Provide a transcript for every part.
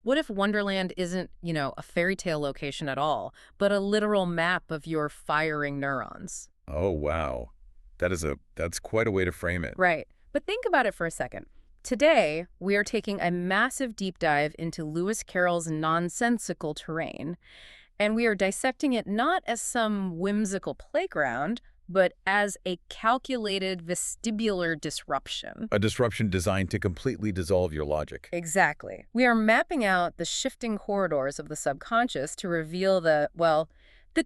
What if Wonderland isn't, a fairy tale location at all, but a literal map of your firing neurons? Oh, wow. That's quite a way to frame it. Right. But think about it for a second. Today, we are taking a massive deep dive into Lewis Carroll's nonsensical terrain, and we are dissecting it not as some whimsical playground, but as a calculated vestibular disruption. A disruption designed to completely dissolve your logic. Exactly. We are mapping out the shifting corridors of the subconscious to reveal the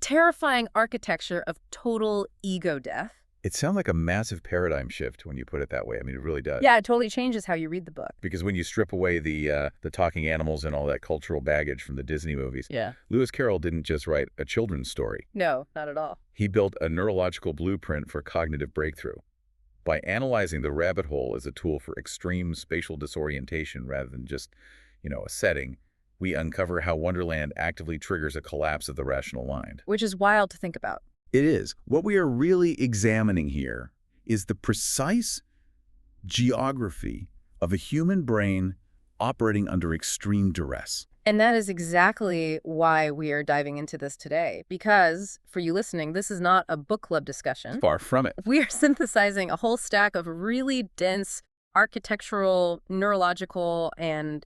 terrifying architecture of total ego death. It sounds like a massive paradigm shift when you put it that way. I mean, it really does. Yeah, it totally changes how you read the book. Because when you strip away the talking animals and all that cultural baggage from the Disney movies, Yeah. Lewis Carroll didn't just write a children's story. No, not at all. He built a neurological blueprint for cognitive breakthrough. By analyzing the rabbit hole as a tool for extreme spatial disorientation rather than just, a setting, we uncover how Wonderland actively triggers a collapse of the rational mind. Which is wild to think about. It is. What we are really examining here is the precise geography of a human brain operating under extreme duress. And that is exactly why we are diving into this today. Because, for you listening, this is not a book club discussion. Far from it. We are synthesizing a whole stack of really dense architectural, neurological, and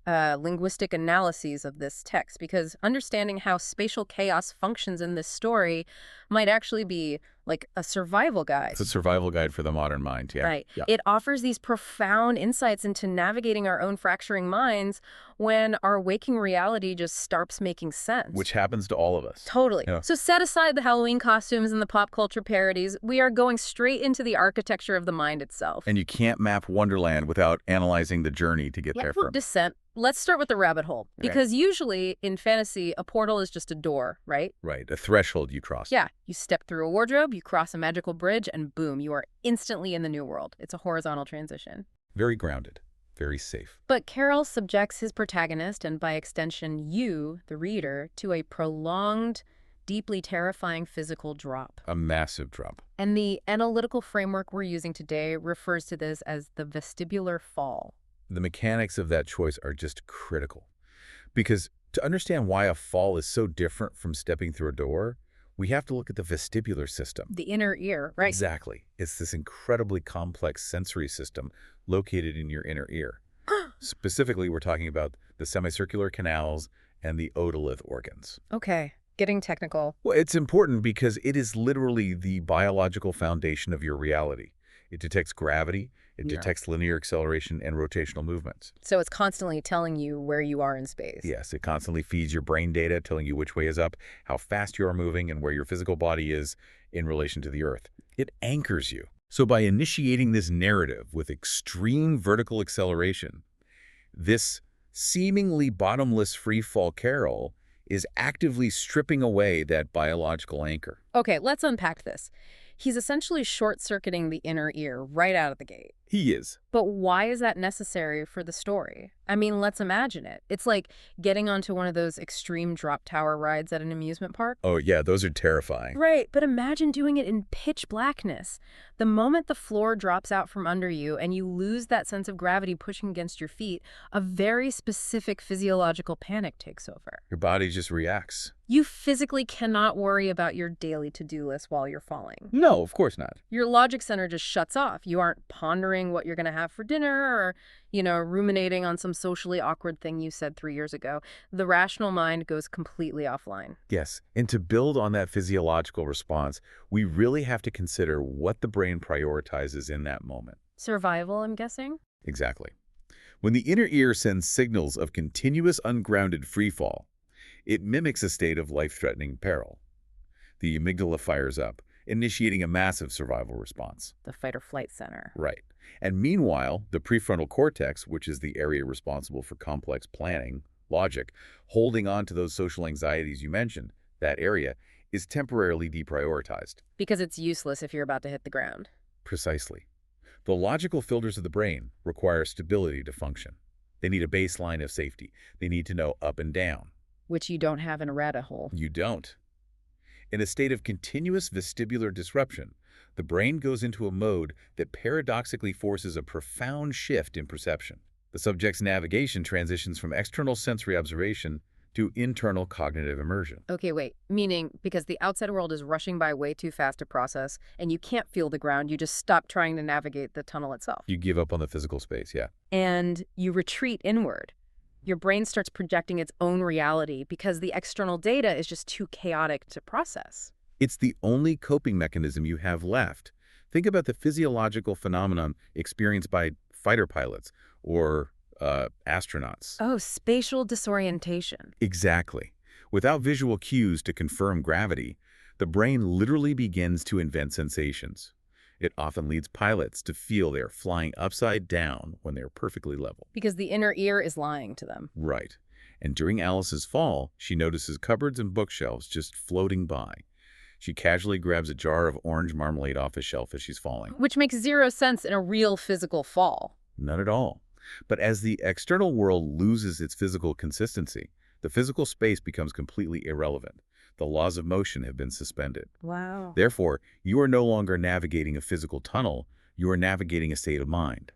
linguistic analyses of this text, because understanding how spatial chaos functions in this story might actually be like a survival guide. It's a survival guide for the modern mind, yeah. Right. Yeah. It offers these profound insights into navigating our own fracturing minds when our waking reality just starts making sense. Which happens to all of us. Totally. Yeah. So set aside the Halloween costumes and the pop culture parodies. We are going straight into the architecture of the mind itself. And you can't map Wonderland without analyzing the journey to get there from. Descent. Let's start with the rabbit hole. Because usually in fantasy, a portal is just a door, right? Right, a threshold you cross. Yeah. You step through a wardrobe, you cross a magical bridge, and boom, you are instantly in the new world. It's a horizontal transition. Very grounded, very safe. But Carroll subjects his protagonist, and by extension you, the reader, to a prolonged, deeply terrifying physical drop. A massive drop. And the analytical framework we're using today refers to this as the vestibular fall. The mechanics of that choice are just critical. Because to understand why a fall is so different from stepping through a door, we have to look at the vestibular system. The inner ear, right? Exactly. It's this incredibly complex sensory system located in your inner ear. Specifically, we're talking about the semicircular canals and the otolith organs. Okay, getting technical. Well, it's important because it is literally the biological foundation of your reality. It detects gravity, it detects linear acceleration and rotational movements. So it's constantly telling you where you are in space. Yes, it constantly feeds your brain data, telling you which way is up, how fast you are moving, and where your physical body is in relation to the Earth. It anchors you. So by initiating this narrative with extreme vertical acceleration, this seemingly bottomless free-fall Carroll is actively stripping away that biological anchor. Okay, let's unpack this. He's essentially short-circuiting the inner ear right out of the gate. He is. But why is that necessary for the story? I mean, let's imagine it. It's like getting onto one of those extreme drop tower rides at an amusement park. Oh, yeah, those are terrifying. Right, but imagine doing it in pitch blackness. The moment the floor drops out from under you and you lose that sense of gravity pushing against your feet, a very specific physiological panic takes over. Your body just reacts. You physically cannot worry about your daily to-do list while you're falling. No, of course not. Your logic center just shuts off. You aren't pondering what you're going to have for dinner or, ruminating on some socially awkward thing you said 3 years ago. The rational mind goes completely offline. Yes, and to build on that physiological response, we really have to consider what the brain prioritizes in that moment. Survival, I'm guessing? Exactly. When the inner ear sends signals of continuous ungrounded freefall, it mimics a state of life-threatening peril. The amygdala fires up, initiating a massive survival response. The fight or flight center. Right. And meanwhile, the prefrontal cortex, which is the area responsible for complex planning, logic, holding on to those social anxieties you mentioned, that area, is temporarily deprioritized. Because it's useless if you're about to hit the ground. Precisely. The logical filters of the brain require stability to function. They need a baseline of safety. They need to know up and down. Which you don't have in a rabbit hole. You don't. In a state of continuous vestibular disruption, the brain goes into a mode that paradoxically forces a profound shift in perception. The subject's navigation transitions from external sensory observation to internal cognitive immersion. Okay, wait. Meaning, because the outside world is rushing by way too fast to process, and you can't feel the ground, you just stop trying to navigate the tunnel itself. You give up on the physical space, yeah. And you retreat inward. Your brain starts projecting its own reality because the external data is just too chaotic to process. It's the only coping mechanism you have left. Think about the physiological phenomenon experienced by fighter pilots or astronauts. Oh, spatial disorientation. Exactly. Without visual cues to confirm gravity, the brain literally begins to invent sensations. It often leads pilots to feel they're flying upside down when they're perfectly level. Because the inner ear is lying to them. Right. And during Alice's fall, she notices cupboards and bookshelves just floating by. She casually grabs a jar of orange marmalade off a shelf as she's falling. Which makes zero sense in a real physical fall. None at all. But as the external world loses its physical consistency, the physical space becomes completely irrelevant. The laws of motion have been suspended. Wow. Therefore, you are no longer navigating a physical tunnel, you are navigating a state of mind.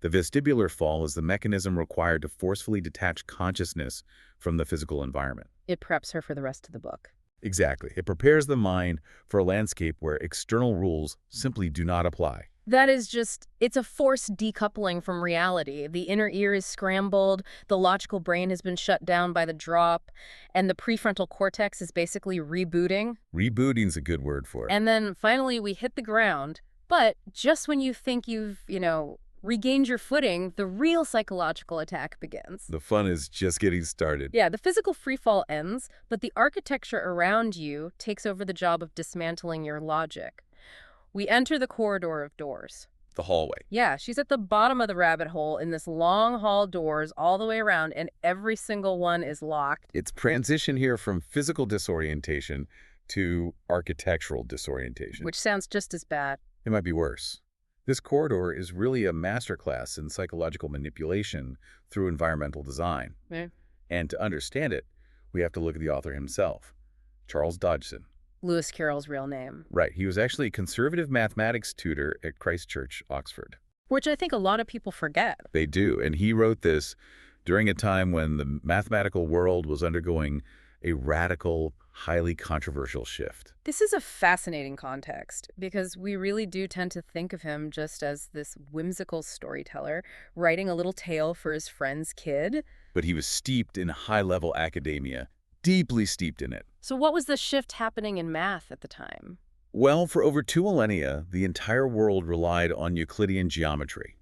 The vestibular fall is the mechanism required to forcefully detach consciousness from the physical environment. It preps her for the rest of the book. Exactly. It prepares the mind for a landscape where external rules simply do not apply. That is just, it's a forced decoupling from reality. The inner ear is scrambled, the logical brain has been shut down by the drop, and the prefrontal cortex is basically rebooting. Rebooting's a good word for it. And then finally we hit the ground, but just when you think you've, regained your footing, the real psychological attack begins. The fun is just getting started. Yeah, the physical freefall ends, but the architecture around you takes over the job of dismantling your logic. We enter the corridor of doors. The hallway. Yeah, she's at the bottom of the rabbit hole in this long hall doors all the way around, and every single one is locked. It's transition here from physical disorientation to architectural disorientation. Which sounds just as bad. It might be worse. This corridor is really a masterclass in psychological manipulation through environmental design. Yeah. And to understand it, we have to look at the author himself, Charles Dodgson. Lewis Carroll's real name. Right. He was actually a conservative mathematics tutor at Christ Church, Oxford. Which I think a lot of people forget. They do. And he wrote this during a time when the mathematical world was undergoing a radical, highly controversial shift. This is a fascinating context because we really do tend to think of him just as this whimsical storyteller writing a little tale for his friend's kid. But he was steeped in high-level academia, deeply steeped in it. So what was the shift happening in math at the time? Well, for over 2 millennia, the entire world relied on Euclidean geometry.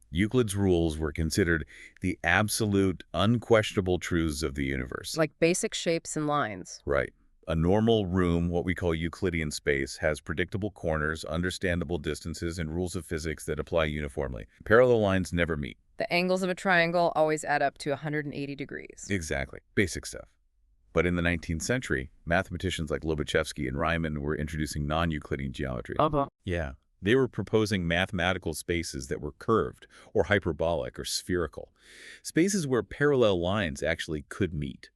Euclid's rules were considered the absolute, unquestionable truths of the universe. Like basic shapes and lines. Right. A normal room, what we call Euclidean space, has predictable corners, understandable distances, and rules of physics that apply uniformly. Parallel lines never meet. The angles of a triangle always add up to 180 degrees. Exactly. Basic stuff. But in the 19th century, mathematicians like Lobachevsky and Riemann were introducing non-Euclidean geometry. Yeah. They were proposing mathematical spaces that were curved or hyperbolic or spherical. Spaces where parallel lines actually could meet,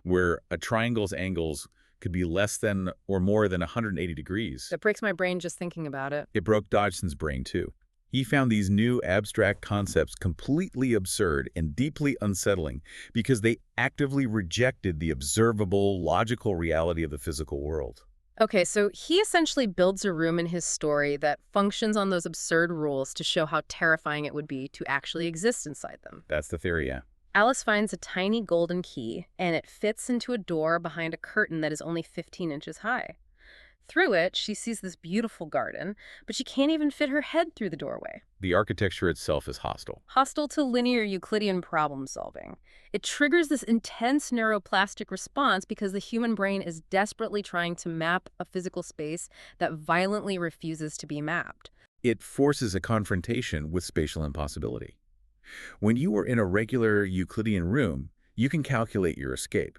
where a triangle's angles could be less than or more than 180 degrees. That breaks my brain just thinking about it. It broke Dodgson's brain, too. He found these new abstract concepts completely absurd and deeply unsettling because they actively rejected the observable, logical reality of the physical world. Okay, so he essentially builds a room in his story that functions on those absurd rules to show how terrifying it would be to actually exist inside them. That's the theory, yeah. Alice finds a tiny golden key, and it fits into a door behind a curtain that is only 15 inches high. Through it, she sees this beautiful garden, but she can't even fit her head through the doorway. The architecture itself is hostile. Hostile to linear Euclidean problem solving. It triggers this intense neuroplastic response because the human brain is desperately trying to map a physical space that violently refuses to be mapped. It forces a confrontation with spatial impossibility. When you are in a regular Euclidean room, you can calculate your escape.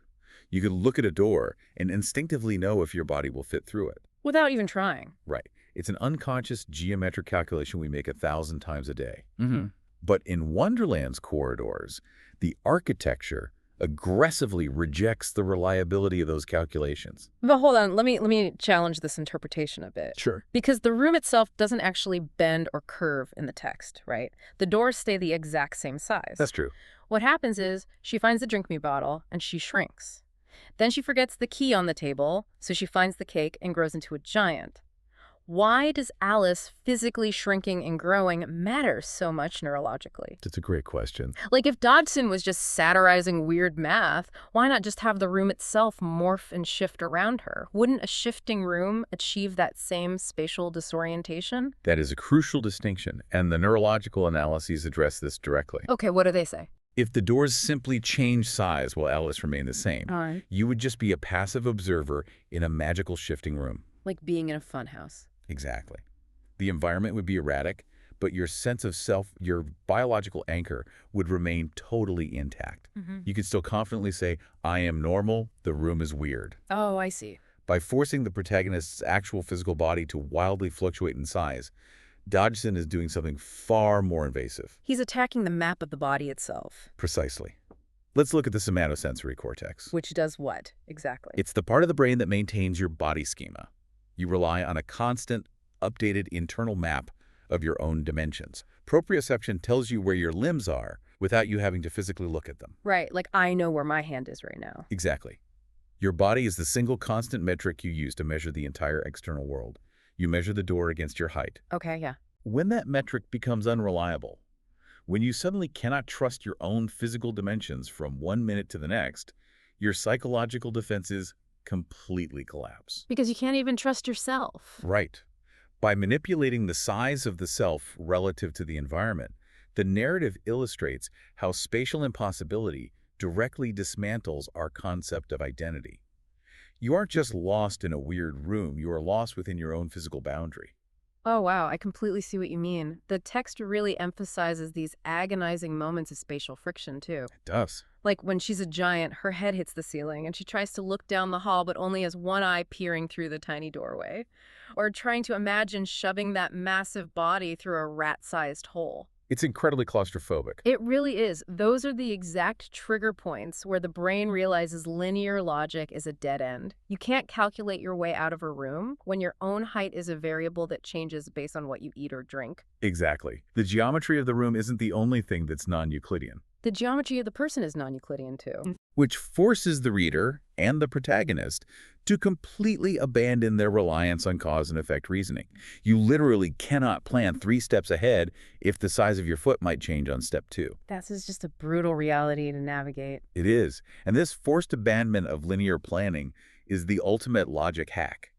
You could look at a door and instinctively know if your body will fit through it. Without even trying. Right. It's an unconscious geometric calculation we make 1,000 times a day. Mm-hmm. But in Wonderland's corridors, the architecture aggressively rejects the reliability of those calculations. But hold on, let me challenge this interpretation a bit. Sure. Because the room itself doesn't actually bend or curve in the text, right? The doors stay the exact same size. That's true. What happens is she finds the drink me bottle and she shrinks. Then she forgets the key on the table, so she finds the cake and grows into a giant. Why does Alice physically shrinking and growing matter so much neurologically? That's a great question. Like, if Dodgson was just satirizing weird math, why not just have the room itself morph and shift around her? Wouldn't a shifting room achieve that same spatial disorientation? That is a crucial distinction, and the neurological analyses address this directly. Okay, what do they say? If the doors simply change size while Alice remained the same, you would just be a passive observer in a magical shifting room. Like being in a funhouse. Exactly. The environment would be erratic, but your sense of self, your biological anchor, would remain totally intact. You could still confidently say, I am normal, the room is weird. Oh, I see. By forcing the protagonist's actual physical body to wildly fluctuate in size, Dodgson is doing something far more invasive. He's attacking the map of the body itself. Precisely. Let's look at the somatosensory cortex. Which does what, exactly? It's the part of the brain that maintains your body schema. You rely on a constant, updated internal map of your own dimensions. Proprioception tells you where your limbs are without you having to physically look at them. Right, like I know where my hand is right now. Exactly. Your body is the single constant metric you use to measure the entire external world. You measure the door against your height. Okay, yeah. When that metric becomes unreliable, when you suddenly cannot trust your own physical dimensions from 1 minute to the next, your psychological defenses completely collapse. Because you can't even trust yourself. Right. By manipulating the size of the self relative to the environment, the narrative illustrates how spatial impossibility directly dismantles our concept of identity. You aren't just lost in a weird room, you are lost within your own physical boundary. Oh, wow, I completely see what you mean. The text really emphasizes these agonizing moments of spatial friction, too. It does. Like when she's a giant, her head hits the ceiling and she tries to look down the hall but only has one eye peering through the tiny doorway. Or trying to imagine shoving that massive body through a rat-sized hole. It's incredibly claustrophobic. It really is. Those are the exact trigger points where the brain realizes linear logic is a dead end. You can't calculate your way out of a room when your own height is a variable that changes based on what you eat or drink. Exactly. The geometry of the room isn't the only thing that's non-Euclidean. The geometry of the person is non-Euclidean, too. Which forces the reader and the protagonist to completely abandon their reliance on cause and effect reasoning. You literally cannot plan 3 steps ahead if the size of your foot might change on step 2. That's just a brutal reality to navigate. It is. And this forced abandonment of linear planning is the ultimate logic hack.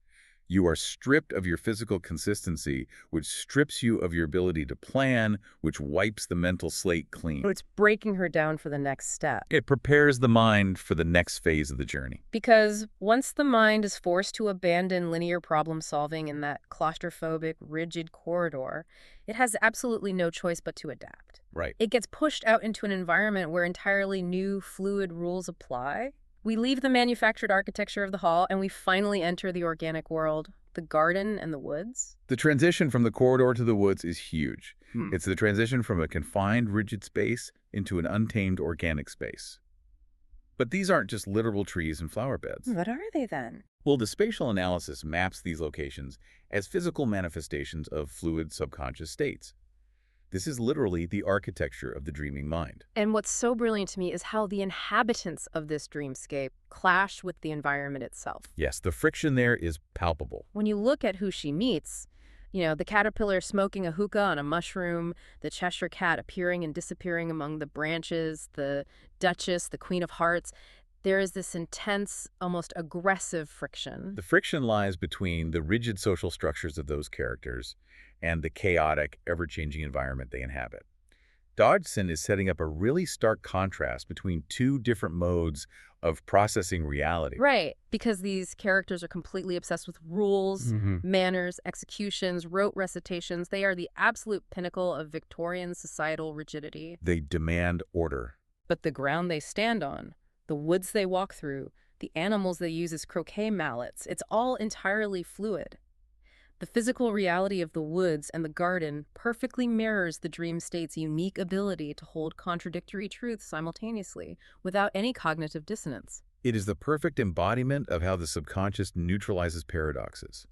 You are stripped of your physical consistency, which strips you of your ability to plan, which wipes the mental slate clean. It's breaking her down for the next step. It prepares the mind for the next phase of the journey. Because once the mind is forced to abandon linear problem solving in that claustrophobic, rigid corridor, it has absolutely no choice but to adapt. Right. It gets pushed out into an environment where entirely new, fluid rules apply. We leave the manufactured architecture of the hall and we finally enter the organic world, the garden and the woods. The transition from the corridor to the woods is huge. It's the transition from a confined, rigid space into an untamed, organic space. But these aren't just literal trees and flower beds. What are they then? Well, the spatial analysis maps these locations as physical manifestations of fluid subconscious states. This is literally the architecture of the dreaming mind. And what's so brilliant to me is how the inhabitants of this dreamscape clash with the environment itself. Yes, the friction there is palpable. When you look at who she meets, the caterpillar smoking a hookah on a mushroom, the Cheshire cat appearing and disappearing among the branches, the Duchess, the Queen of Hearts, there is this intense, almost aggressive friction. The friction lies between the rigid social structures of those characters and the chaotic, ever-changing environment they inhabit. Dodgson is setting up a really stark contrast between 2 different modes of processing reality. Right, because these characters are completely obsessed with rules, manners, executions, rote recitations. They are the absolute pinnacle of Victorian societal rigidity. They demand order. But the ground they stand on, the woods they walk through, the animals they use as croquet mallets, it's all entirely fluid. The physical reality of the woods and the garden perfectly mirrors the dream state's unique ability to hold contradictory truths simultaneously without any cognitive dissonance. It is the perfect embodiment of how the subconscious neutralizes paradoxes.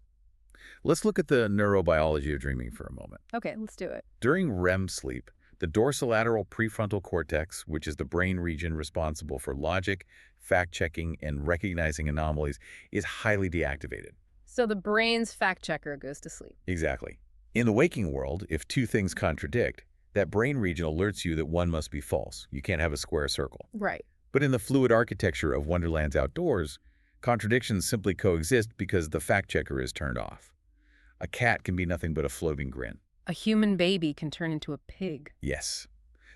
Let's look at the neurobiology of dreaming for a moment. Okay, let's do it. During REM sleep, the dorsolateral prefrontal cortex, which is the brain region responsible for logic, fact-checking, and recognizing anomalies, is highly deactivated. So the brain's fact checker goes to sleep. Exactly. In the waking world, if two things contradict, that brain region alerts you that one must be false. You can't have a square circle. Right. But in the fluid architecture of Wonderland's outdoors, contradictions simply coexist because the fact-checker is turned off. A cat can be nothing but a floating grin. A human baby can turn into a pig. Yes.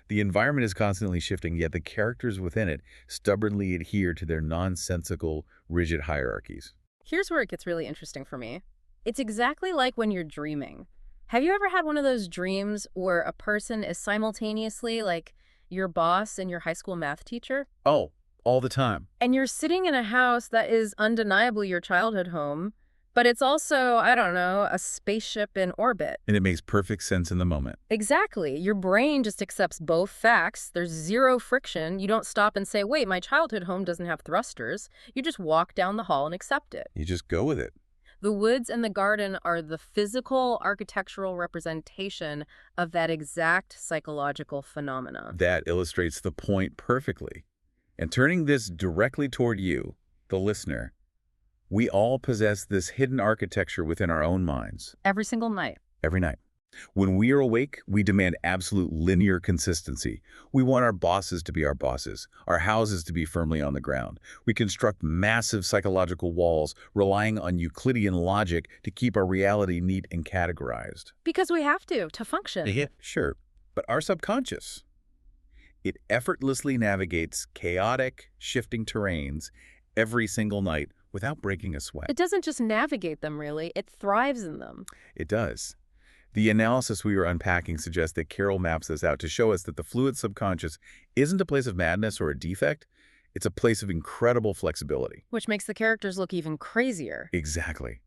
The environment is constantly shifting, yet the characters within it stubbornly adhere to their nonsensical, rigid hierarchies. Here's where it gets really interesting for me. It's exactly like when you're dreaming. Have you ever had one of those dreams where a person is simultaneously like your boss and your high school math teacher? Oh, all the time. And you're sitting in a house that is undeniably your childhood home, but it's also, I don't know, a spaceship in orbit. And it makes perfect sense in the moment. Exactly. Your brain just accepts both facts. There's zero friction. You don't stop and say, wait, my childhood home doesn't have thrusters. You just walk down the hall and accept it. You just go with it. The woods and the garden are the physical architectural representation of that exact psychological phenomena. That illustrates the point perfectly. And turning this directly toward you, the listener, we all possess this hidden architecture within our own minds. Every single night. Every night. When we are awake, we demand absolute linear consistency. We want our bosses to be our bosses, our houses to be firmly on the ground. We construct massive psychological walls, relying on Euclidean logic to keep our reality neat and categorized. Because we have to function. Yeah, sure. But our subconscious, it effortlessly navigates chaotic, shifting terrains every single night without breaking a sweat. It doesn't just navigate them, really. It thrives in them. It does. The analysis we were unpacking suggests that Carroll maps this out to show us that the fluid subconscious isn't a place of madness or a defect. It's a place of incredible flexibility. Which makes the characters look even crazier. Exactly.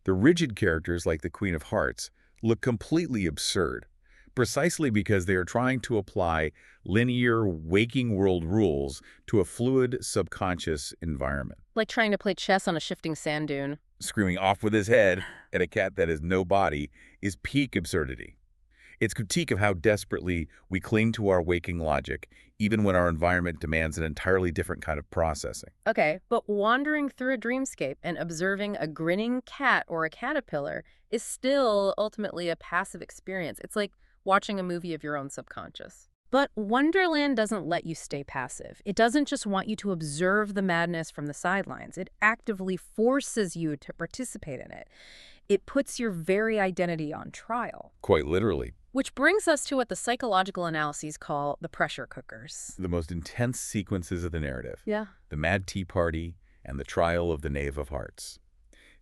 The rigid characters, like the Queen of Hearts, look completely absurd, precisely because they are trying to apply linear waking world rules to a fluid subconscious environment. Like trying to play chess on a shifting sand dune. Screaming off with his head at a cat that has no body is peak absurdity. It's critique of how desperately we cling to our waking logic, even when our environment demands an entirely different kind of processing. Okay, but wandering through a dreamscape and observing a grinning cat or a caterpillar is still ultimately a passive experience. It's like watching a movie of your own subconscious. But Wonderland doesn't let you stay passive. It doesn't just want you to observe the madness from the sidelines. It actively forces you to participate in it. It puts your very identity on trial. Quite literally. Which brings us to what the psychological analyses call the pressure cookers. The most intense sequences of the narrative. Yeah. The Mad Tea Party and the trial of the Knave of Hearts.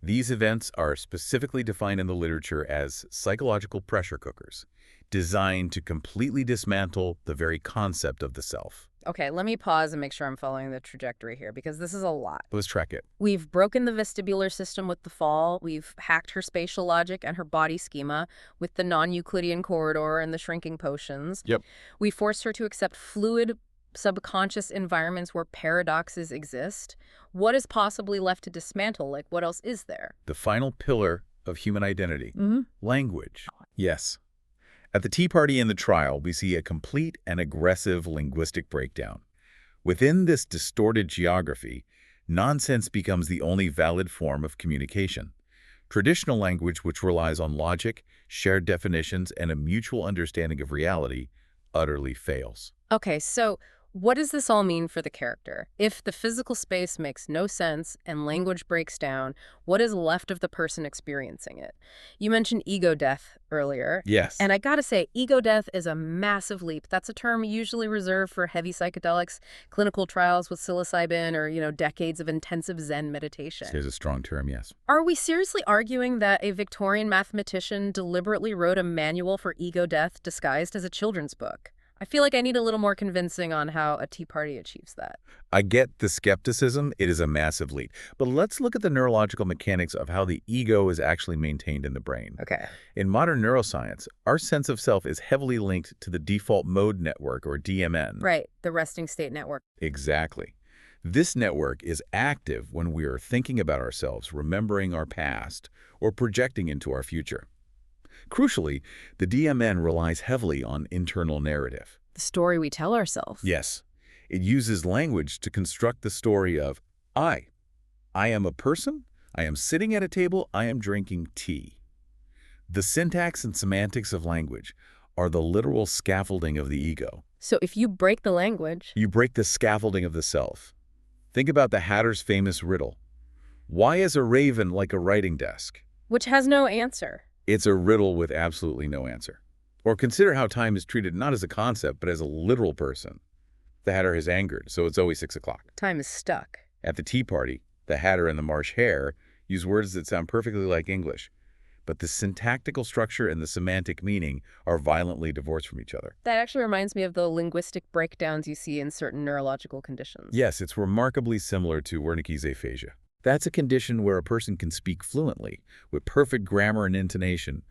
These events are specifically defined in the literature as psychological pressure cookers, designed to completely dismantle the very concept of the self. Okay, let me pause and make sure I'm following the trajectory here, because this is a lot. Let's track it. We've broken the vestibular system with the fall. We've hacked her spatial logic and her body schema with the non-Euclidean corridor and the shrinking potions. Yep. We forced her to accept fluid subconscious environments where paradoxes exist. What is possibly left to dismantle? Like, what else is there? The final pillar of human identity. Language. Yes. At the Tea Party and the trial, we see a complete and aggressive linguistic breakdown. Within this distorted geography, nonsense becomes the only valid form of communication. Traditional language, which relies on logic, shared definitions, and a mutual understanding of reality, utterly fails. Okay, so what does this all mean for the character? If the physical space makes no sense and language breaks down, what is left of the person experiencing it? You mentioned ego death earlier. Yes. And I gotta say, ego death is a massive leap. That's a term usually reserved for heavy psychedelics, clinical trials with psilocybin, or, decades of intensive Zen meditation. Here's a strong term, yes. Are we seriously arguing that a Victorian mathematician deliberately wrote a manual for ego death disguised as a children's book? I feel like I need a little more convincing on how a tea party achieves that. I get the skepticism. It is a massive leap. But let's look at the neurological mechanics of how the ego is actually maintained in the brain. Okay. In modern neuroscience, our sense of self is heavily linked to the default mode network, or DMN. Right, the resting state network. Exactly. This network is active when we are thinking about ourselves, remembering our past, or projecting into our future. Crucially, the DMN relies heavily on internal narrative. The story we tell ourselves. Yes. It uses language to construct the story of I. I am a person. I am sitting at a table. I am drinking tea. The syntax and semantics of language are the literal scaffolding of the ego. So if you break the language... You break the scaffolding of the self. Think about the Hatter's famous riddle. Why is a raven like a writing desk? Which has no answer. It's a riddle with absolutely no answer. Or consider how time is treated not as a concept, but as a literal person. The Hatter is angered, so it's always 6 o'clock. Time is stuck. At the tea party, the Hatter and the Marsh Hare use words that sound perfectly like English, but the syntactical structure and the semantic meaning are violently divorced from each other. That actually reminds me of the linguistic breakdowns you see in certain neurological conditions. Yes, it's remarkably similar to Wernicke's aphasia. That's a condition where a person can speak fluently, with perfect grammar and intonation,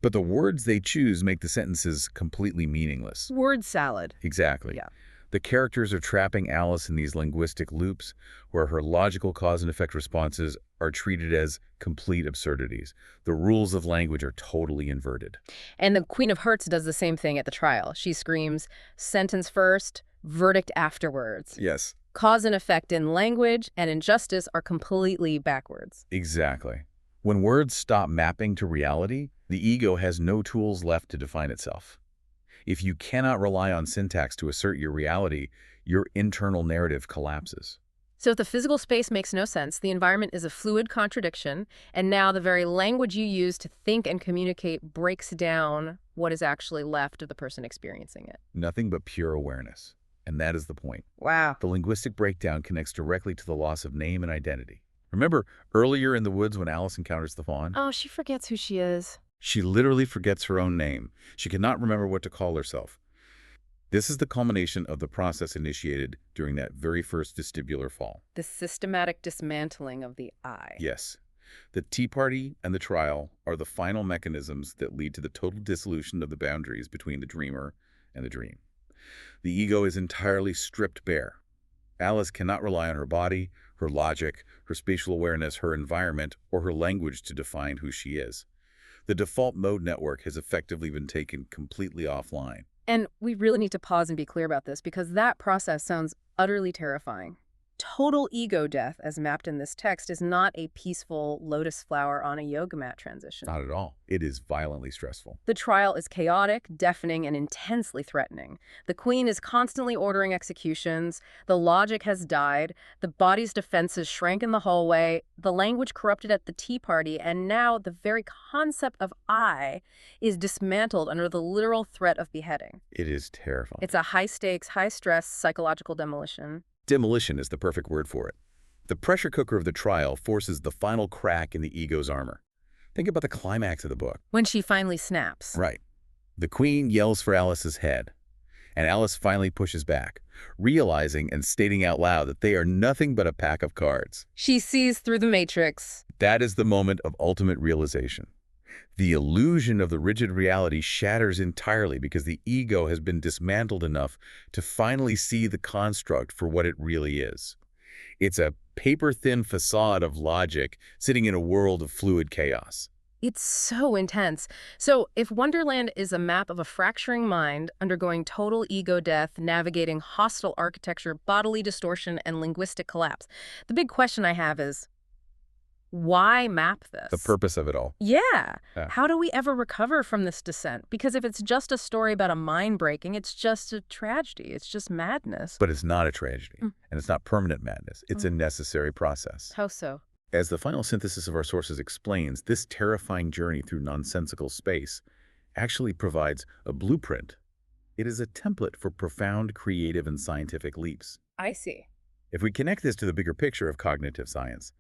but the words they choose make the sentences completely meaningless. Word salad. Exactly. Yeah. The characters are trapping Alice in these linguistic loops where her logical cause and effect responses are treated as complete absurdities. The rules of language are totally inverted. And the Queen of Hearts does the same thing at the trial. She screams, sentence first, verdict afterwards. Yes. Cause and effect in language and in justice are completely backwards. Exactly. When words stop mapping to reality, the ego has no tools left to define itself. If you cannot rely on syntax to assert your reality, your internal narrative collapses. So if the physical space makes no sense, the environment is a fluid contradiction, and now the very language you use to think and communicate breaks down what is actually left of the person experiencing it. Nothing but pure awareness. And that is the point. Wow. The linguistic breakdown connects directly to the loss of name and identity. Remember earlier in the woods when Alice encounters the fawn? Oh, she forgets who she is. She literally forgets her own name. She cannot remember what to call herself. This is the culmination of the process initiated during that very first vestibular fall. The systematic dismantling of the I. Yes. The tea party and the trial are the final mechanisms that lead to the total dissolution of the boundaries between the dreamer and the dream. The ego is entirely stripped bare. Alice cannot rely on her body, her logic, her spatial awareness, her environment, or her language to define who she is. The default mode network has effectively been taken completely offline. And we really need to pause and be clear about this because that process sounds utterly terrifying. Total ego death, as mapped in this text, is not a peaceful lotus flower on a yoga mat transition. Not at all. It is violently stressful. The trial is chaotic, deafening, and intensely threatening. The queen is constantly ordering executions, the logic has died, the body's defenses shrank in the hallway, the language corrupted at the tea party, and now the very concept of I is dismantled under the literal threat of beheading. It is terrifying. It's a high-stakes, high-stress psychological demolition. Demolition is the perfect word for it. The pressure cooker of the trial forces the final crack in the ego's armor. Think about the climax of the book. When she finally snaps. Right. The queen yells for Alice's head, and Alice finally pushes back, realizing and stating out loud that they are nothing but a pack of cards. She sees through the matrix. That is the moment of ultimate realization. The illusion of the rigid reality shatters entirely because the ego has been dismantled enough to finally see the construct for what it really is. It's a paper-thin facade of logic sitting in a world of fluid chaos. It's so intense. So if Wonderland is a map of a fracturing mind, undergoing total ego death, navigating hostile architecture, bodily distortion, and linguistic collapse, the big question I have is, why map this? The purpose of it all. Yeah. How do we ever recover from this descent? Because if it's just a story about a mind breaking, it's just a tragedy. It's just madness. But it's not a tragedy, and it's not permanent madness. It's a necessary process. How so? As the final synthesis of our sources explains, this terrifying journey through nonsensical space actually provides a blueprint. It is a template for profound creative and scientific leaps. I see. If we connect this to the bigger picture of cognitive science,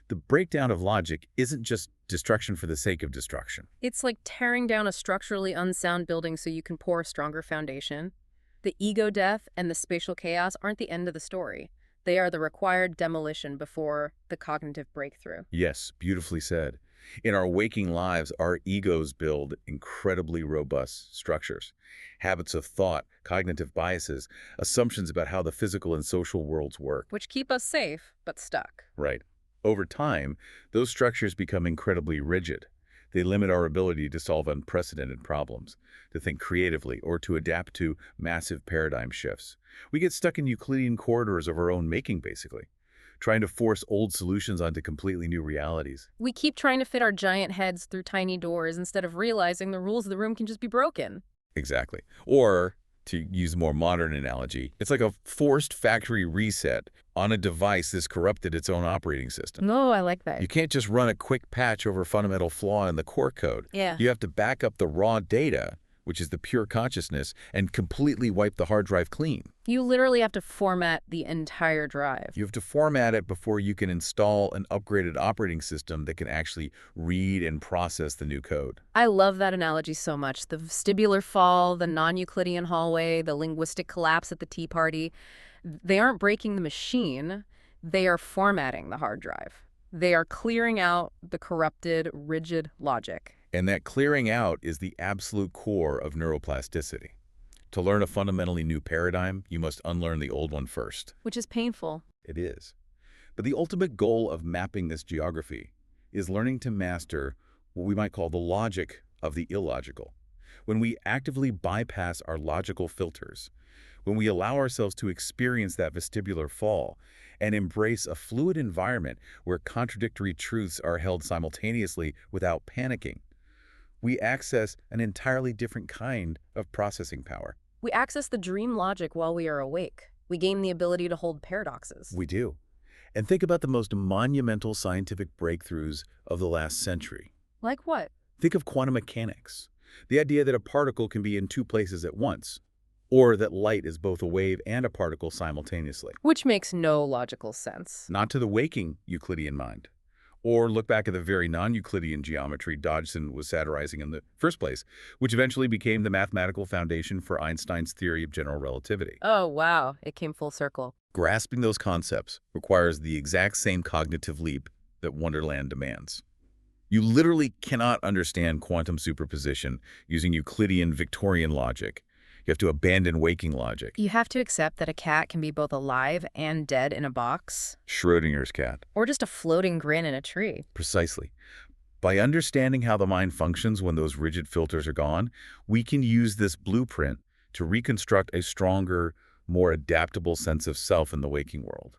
the breakdown of logic isn't just destruction for the sake of destruction. It's like tearing down a structurally unsound building so you can pour a stronger foundation. The ego death and the spatial chaos aren't the end of the story. They are the required demolition before the cognitive breakthrough. Yes, beautifully said. In our waking lives, our egos build incredibly robust structures. Habits of thought, cognitive biases, assumptions about how the physical and social worlds work. Which keep us safe, but stuck. Right. Over time, those structures become incredibly rigid. They limit our ability to solve unprecedented problems, to think creatively, or to adapt to massive paradigm shifts. We get stuck in Euclidean corridors of our own making, basically, trying to force old solutions onto completely new realities. We keep trying to fit our giant heads through tiny doors instead of realizing the rules of the room can just be broken. Exactly. Or, to use a more modern analogy, it's like a forced factory reset on a device that's corrupted its own operating system. No, I like that. You can't just run a quick patch over a fundamental flaw in the core code. Yeah. You have to back up the raw data, which is the pure consciousness, and completely wipe the hard drive clean. You literally have to format the entire drive. You have to format it before you can install an upgraded operating system that can actually read and process the new code. I love that analogy so much. The vestibular fall, the non-Euclidean hallway, the linguistic collapse at the tea party. They aren't breaking the machine. They are formatting the hard drive. They are clearing out the corrupted, rigid logic. And that clearing out is the absolute core of neuroplasticity. To learn a fundamentally new paradigm, you must unlearn the old one first. Which is painful. It is. But the ultimate goal of mapping this geography is learning to master what we might call the logic of the illogical. When we actively bypass our logical filters, when we allow ourselves to experience that vestibular fall and embrace a fluid environment where contradictory truths are held simultaneously without panicking, we access an entirely different kind of processing power. We access the dream logic while we are awake. We gain the ability to hold paradoxes. We do. And think about the most monumental scientific breakthroughs of the last century. Like what? Think of quantum mechanics, the idea that a particle can be in two places at once, or that light is both a wave and a particle simultaneously. Which makes no logical sense. Not to the waking Euclidean mind. Or look back at the very non-Euclidean geometry Dodgson was satirizing in the first place, which eventually became the mathematical foundation for Einstein's theory of general relativity. Oh, wow. It came full circle. Grasping those concepts requires the exact same cognitive leap that Wonderland demands. You literally cannot understand quantum superposition using Euclidean Victorian logic. You have to abandon waking logic. You have to accept that a cat can be both alive and dead in a box. Schrödinger's cat. Or just a floating grin in a tree. Precisely. By understanding how the mind functions when those rigid filters are gone, we can use this blueprint to reconstruct a stronger, more adaptable sense of self in the waking world.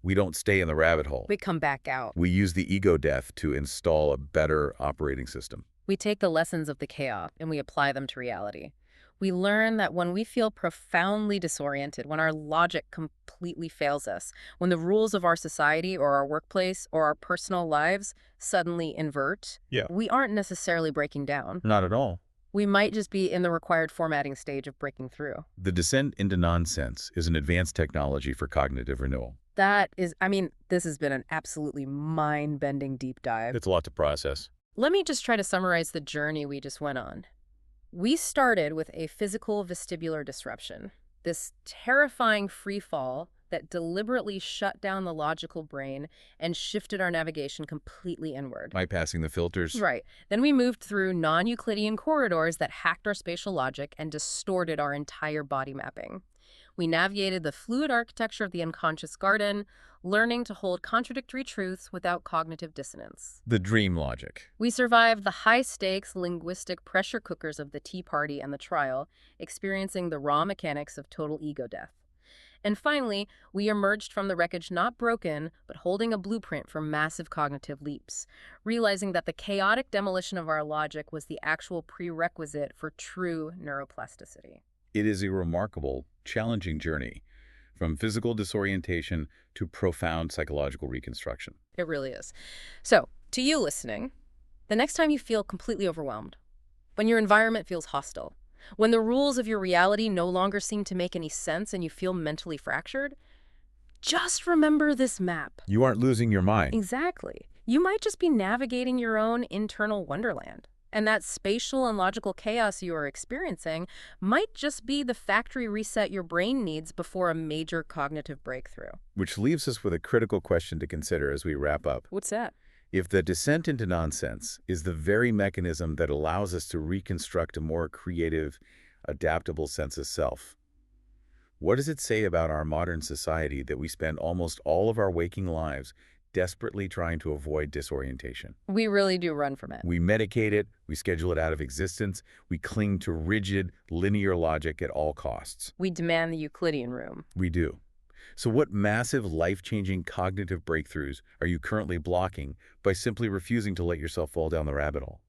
We don't stay in the rabbit hole. We come back out. We use the ego death to install a better operating system. We take the lessons of the chaos and we apply them to reality. We learn that when we feel profoundly disoriented, when our logic completely fails us, when the rules of our society or our workplace or our personal lives suddenly invert, we aren't necessarily breaking down. Not at all. We might just be in the required formatting stage of breaking through. The descent into nonsense is an advanced technology for cognitive renewal. That is, this has been an absolutely mind-bending deep dive. It's a lot to process. Let me just try to summarize the journey we just went on. We started with a physical vestibular disruption, this terrifying free fall that deliberately shut down the logical brain and shifted our navigation completely inward. Bypassing the filters? Right. Then we moved through non-Euclidean corridors that hacked our spatial logic and distorted our entire body mapping. We navigated the fluid architecture of the unconscious garden, learning to hold contradictory truths without cognitive dissonance. The dream logic. We survived the high-stakes linguistic pressure cookers of the tea party and the trial, experiencing the raw mechanics of total ego death. And finally, we emerged from the wreckage not broken, but holding a blueprint for massive cognitive leaps, realizing that the chaotic demolition of our logic was the actual prerequisite for true neuroplasticity. It is a remarkable, challenging journey, from physical disorientation to profound psychological reconstruction. It really is. So, to you listening, the next time you feel completely overwhelmed, when your environment feels hostile, when the rules of your reality no longer seem to make any sense and you feel mentally fractured, just remember this map. You aren't losing your mind. Exactly. You might just be navigating your own internal wonderland. And that spatial and logical chaos you are experiencing might just be the factory reset your brain needs before a major cognitive breakthrough. Which leaves us with a critical question to consider as we wrap up. What's that? If the descent into nonsense is the very mechanism that allows us to reconstruct a more creative, adaptable sense of self, what does it say about our modern society that we spend almost all of our waking lives desperately trying to avoid disorientation? We really do run from it. We medicate it, we schedule it out of existence, we cling to rigid, linear logic at all costs. We demand the Euclidean room. We do. So what massive, life-changing cognitive breakthroughs are you currently blocking by simply refusing to let yourself fall down the rabbit hole?